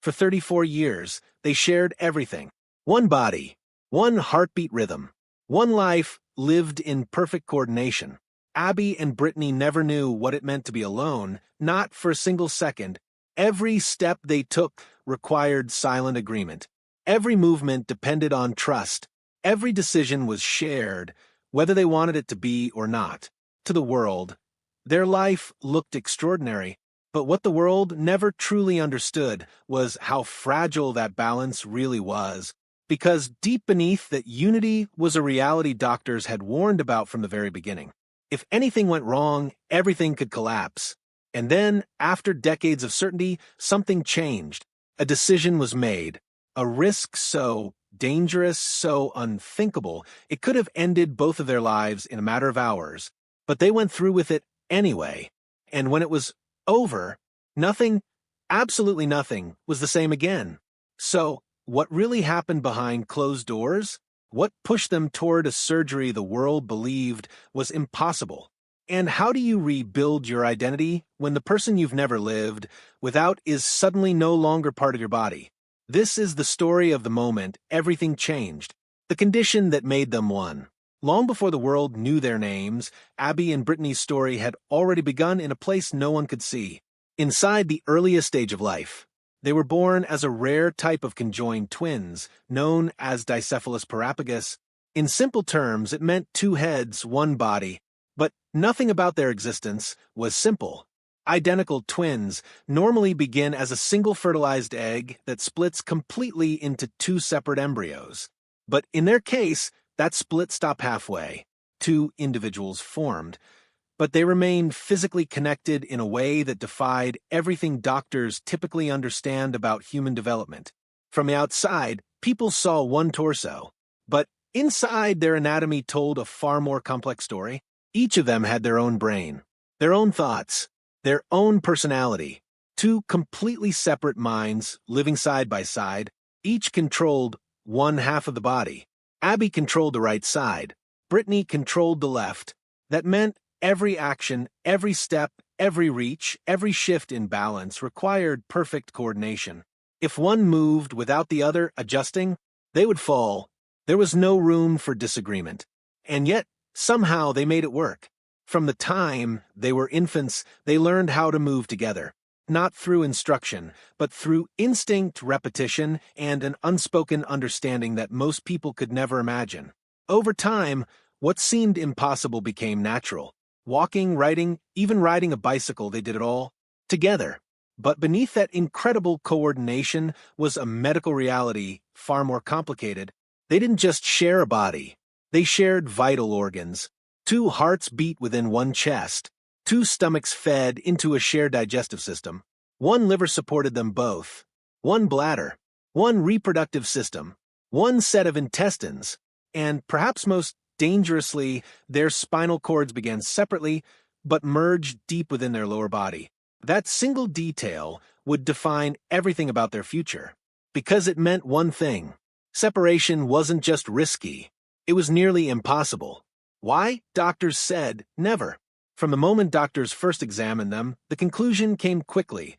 For 34 years, they shared everything. One body, one heartbeat rhythm, one life lived in perfect coordination. Abby and Brittany never knew what it meant to be alone, not for a single second. Every step they took required silent agreement. Every movement depended on trust. Every decision was shared, whether they wanted it to be or not. To the world, their life looked extraordinary, but what the world never truly understood was how fragile that balance really was. Because deep beneath that unity was a reality doctors had warned about from the very beginning. If anything went wrong, everything could collapse. And then, after decades of certainty, something changed. A decision was made. A risk so dangerous, so unthinkable, it could have ended both of their lives in a matter of hours. But they went through with it anyway. And when it was over, nothing, absolutely nothing, was the same again. So, what really happened behind closed doors? What pushed them toward a surgery the world believed was impossible? And how do you rebuild your identity when the person you've never lived without is suddenly no longer part of your body? This is the story of the moment everything changed, the condition that made them one. Long before the world knew their names, Abby and Brittany's story had already begun in a place no one could see, inside the earliest stage of life. They were born as a rare type of conjoined twins, known as Dicephalus parapagus. In simple terms, it meant two heads, one body, but nothing about their existence was simple. Identical twins normally begin as a single fertilized egg that splits completely into two separate embryos. But in their case, that split stopped halfway. Two individuals formed. But they remained physically connected in a way that defied everything doctors typically understand about human development. From the outside, people saw one torso, but inside their anatomy told a far more complex story. Each of them had their own brain, their own thoughts, their own personality. Two completely separate minds living side by side, each controlled one half of the body. Abby controlled the right side. Brittany controlled the left. That meant every action, every step, every reach, every shift in balance required perfect coordination. If one moved without the other adjusting, they would fall. There was no room for disagreement. And yet, somehow they made it work. From the time they were infants, they learned how to move together. Not through instruction, but through instinct, repetition, and an unspoken understanding that most people could never imagine. Over time, what seemed impossible became natural. Walking, writing, even riding a bicycle, they did it all together. But beneath that incredible coordination was a medical reality far more complicated. They didn't just share a body. They shared vital organs. Two hearts beat within one chest. Two stomachs fed into a shared digestive system. One liver supported them both. One bladder. One reproductive system. One set of intestines. And perhaps most dangerously, their spinal cords began separately, but merged deep within their lower body. That single detail would define everything about their future. Because it meant one thing. Separation wasn't just risky. It was nearly impossible. Why? Doctors said never. From the moment doctors first examined them, the conclusion came quickly,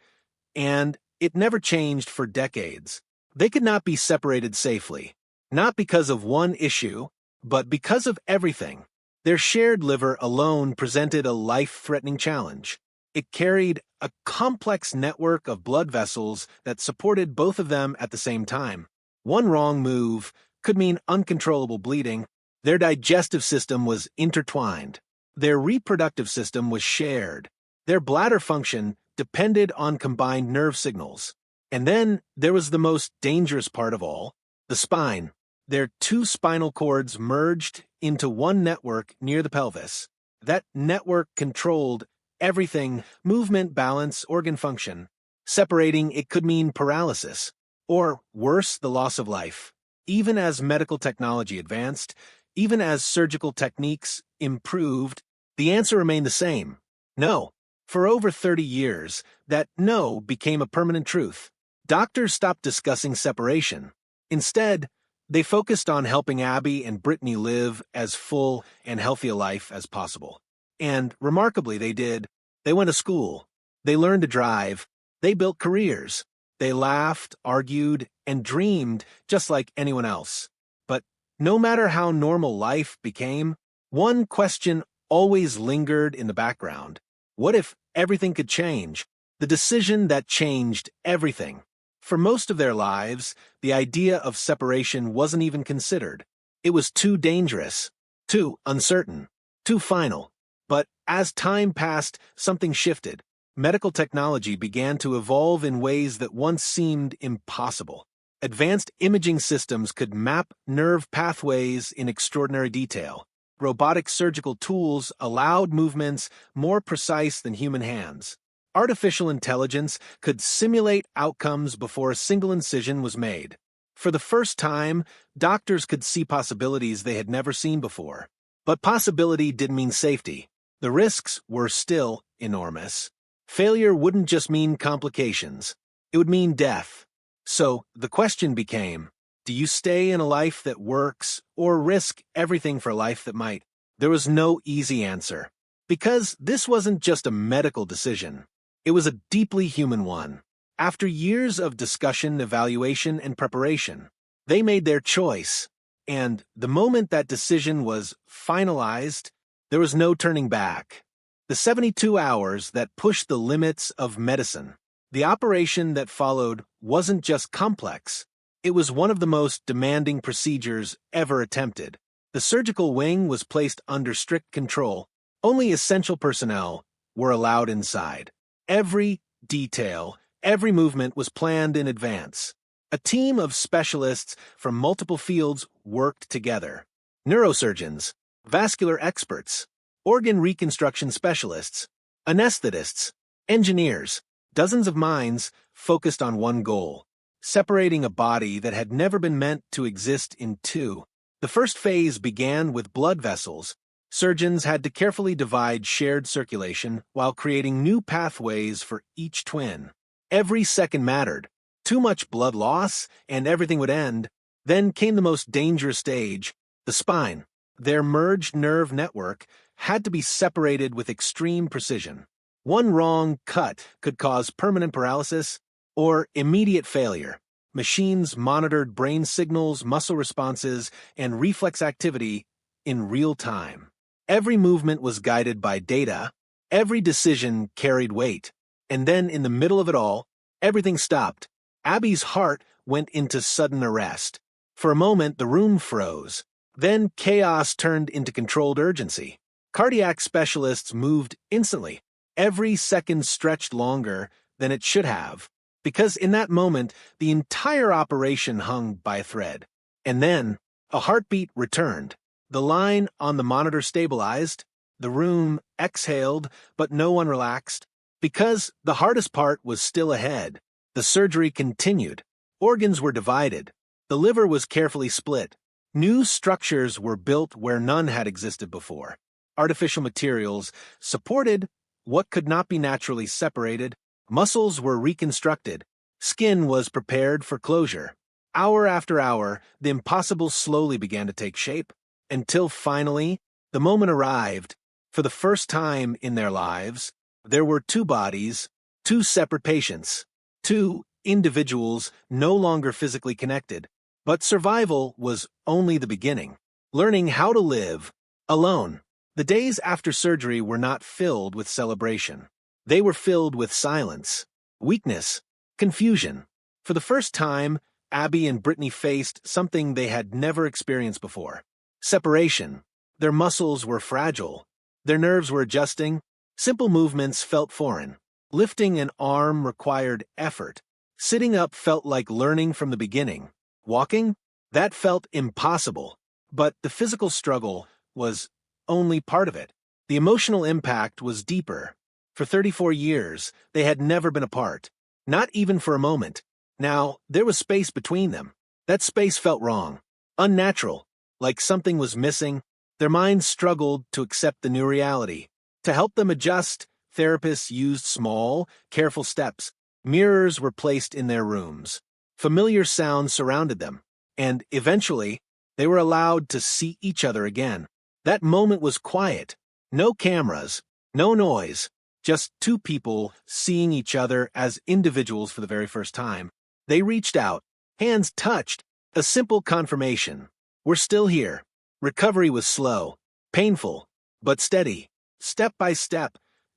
and it never changed for decades. They could not be separated safely, not because of one issue, but because of everything. Their shared liver alone presented a life-threatening challenge. It carried a complex network of blood vessels that supported both of them at the same time. One wrong move could mean uncontrollable bleeding. Their digestive system was intertwined. Their reproductive system was shared. Their bladder function depended on combined nerve signals. And then there was the most dangerous part of all, the spine. Their two spinal cords merged into one network near the pelvis. That network controlled everything: movement, balance, organ function. Separating it could mean paralysis, or worse, the loss of life. Even as medical technology advanced, even as surgical techniques improved, the answer remained the same: no. For over 30 years, that no became a permanent truth. Doctors stopped discussing separation. Instead, they focused on helping Abby and Brittany live as full and healthy a life as possible. And remarkably, they did. They went to school. They learned to drive. They built careers. They laughed, argued, and dreamed just like anyone else. But no matter how normal life became, one question always lingered in the background. What if everything could change? The decision that changed everything. For most of their lives, the idea of separation wasn't even considered. It was too dangerous, too uncertain, too final. But as time passed, something shifted. Medical technology began to evolve in ways that once seemed impossible. Advanced imaging systems could map nerve pathways in extraordinary detail. Robotic surgical tools allowed movements more precise than human hands. Artificial intelligence could simulate outcomes before a single incision was made. For the first time, doctors could see possibilities they had never seen before. But possibility didn't mean safety. The risks were still enormous. Failure wouldn't just mean complications. It would mean death. So the question became, do you stay in a life that works or risk everything for a life that might? There was no easy answer. Because this wasn't just a medical decision. It was a deeply human one. After years of discussion, evaluation, and preparation, they made their choice. And the moment that decision was finalized, there was no turning back. The 72 hours that pushed the limits of medicine. The operation that followed wasn't just complex. It was one of the most demanding procedures ever attempted. The surgical wing was placed under strict control. Only essential personnel were allowed inside. Every detail, every movement was planned in advance. A team of specialists from multiple fields worked together. Neurosurgeons, vascular experts, organ reconstruction specialists, anesthetists, engineers, dozens of minds focused on one goal, separating a body that had never been meant to exist in two. The first phase began with blood vessels. Surgeons had to carefully divide shared circulation while creating new pathways for each twin. Every second mattered. Too much blood loss, and everything would end. Then came the most dangerous stage, the spine. Their merged nerve network had to be separated with extreme precision. One wrong cut could cause permanent paralysis or immediate failure. Machines monitored brain signals, muscle responses, and reflex activity in real time. Every movement was guided by data. Every decision carried weight. And then, in the middle of it all, everything stopped. Abby's heart went into sudden arrest. For a moment, the room froze. Then chaos turned into controlled urgency. Cardiac specialists moved instantly. Every second stretched longer than it should have, because in that moment, the entire operation hung by a thread. And then, a heartbeat returned. The line on the monitor stabilized. The room exhaled, but no one relaxed. Because the hardest part was still ahead. The surgery continued. Organs were divided. The liver was carefully split. New structures were built where none had existed before. Artificial materials supported what could not be naturally separated. Muscles were reconstructed. Skin was prepared for closure. Hour after hour, the impossible slowly began to take shape, until finally, the moment arrived. For the first time in their lives, there were two bodies, two separate patients, two individuals no longer physically connected. But survival was only the beginning. Learning how to live alone. The days after surgery were not filled with celebration. They were filled with silence, weakness, confusion. For the first time, Abby and Brittany faced something they had never experienced before. Separation. Their muscles were fragile. Their nerves were adjusting. Simple movements felt foreign. Lifting an arm required effort. Sitting up felt like learning from the beginning. Walking? That felt impossible. But the physical struggle was only part of it. The emotional impact was deeper. For 34 years, they had never been apart. Not even for a moment. Now, there was space between them. That space felt wrong. Unnatural. Like something was missing. Their minds struggled to accept the new reality. To help them adjust, therapists used small, careful steps. Mirrors were placed in their rooms. Familiar sounds surrounded them. And eventually, they were allowed to see each other again. That moment was quiet. No cameras, no noise. Just two people seeing each other as individuals for the very first time. They reached out, hands touched, a simple confirmation. We're still here. Recovery was slow, painful, but steady. Step by step,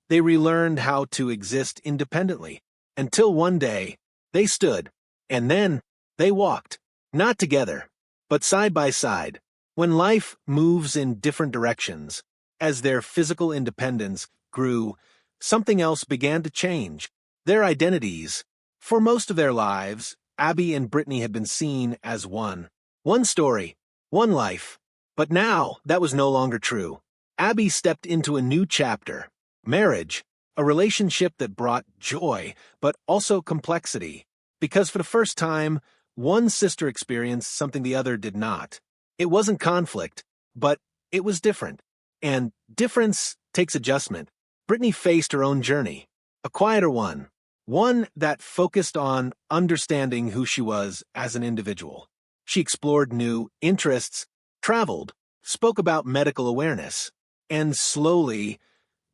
they relearned how to exist independently, until one day, they stood, and then they walked, not together, but side by side. When life moves in different directions, as their physical independence grew, something else began to change. Their identities. For most of their lives, Abby and Brittany had been seen as one. One story, one life. But now, that was no longer true. Abby stepped into a new chapter. Marriage, a relationship that brought joy, but also complexity. Because for the first time, one sister experienced something the other did not. It wasn't conflict, but it was different. And difference takes adjustment. Brittany faced her own journey. A quieter one. One that focused on understanding who she was as an individual. She explored new interests, traveled, spoke about medical awareness, and slowly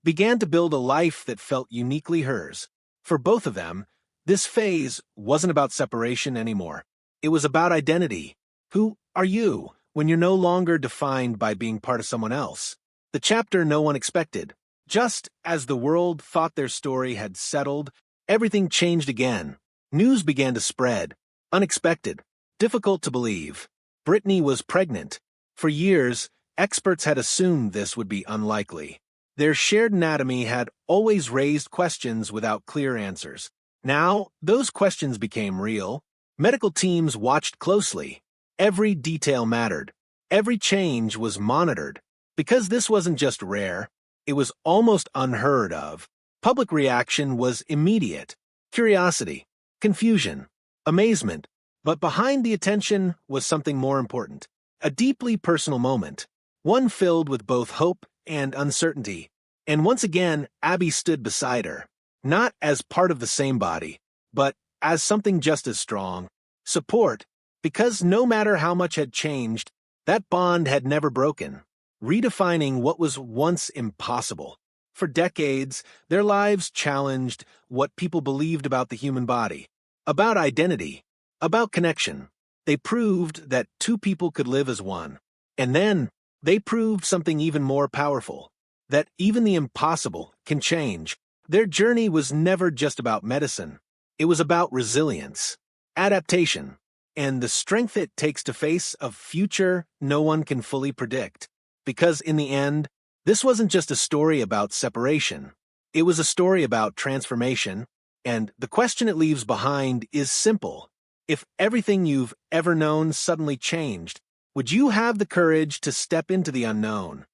began to build a life that felt uniquely hers. For both of them, this phase wasn't about separation anymore. It was about identity. Who are you when you're no longer defined by being part of someone else? The chapter no one expected. Just as the world thought their story had settled, everything changed again. News began to spread. Unexpected. Difficult to believe. Brittany was pregnant. For years, experts had assumed this would be unlikely. Their shared anatomy had always raised questions without clear answers. Now, those questions became real. Medical teams watched closely. Every detail mattered. Every change was monitored. Because this wasn't just rare, it was almost unheard of. Public reaction was immediate. Curiosity, confusion, amazement. But behind the attention was something more important. A deeply personal moment. One filled with both hope and uncertainty. And once again, Abby stood beside her. Not as part of the same body, but as something just as strong. Support. Because no matter how much had changed, that bond had never broken. Redefining what was once impossible. For decades, their lives challenged what people believed about the human body, about identity, about connection. They proved that two people could live as one. And then, they proved something even more powerful, that even the impossible can change. Their journey was never just about medicine. It was about resilience, adaptation, and the strength it takes to face a future no one can fully predict. Because in the end, this wasn't just a story about separation. It was a story about transformation, and the question it leaves behind is simple. If everything you've ever known suddenly changed, would you have the courage to step into the unknown?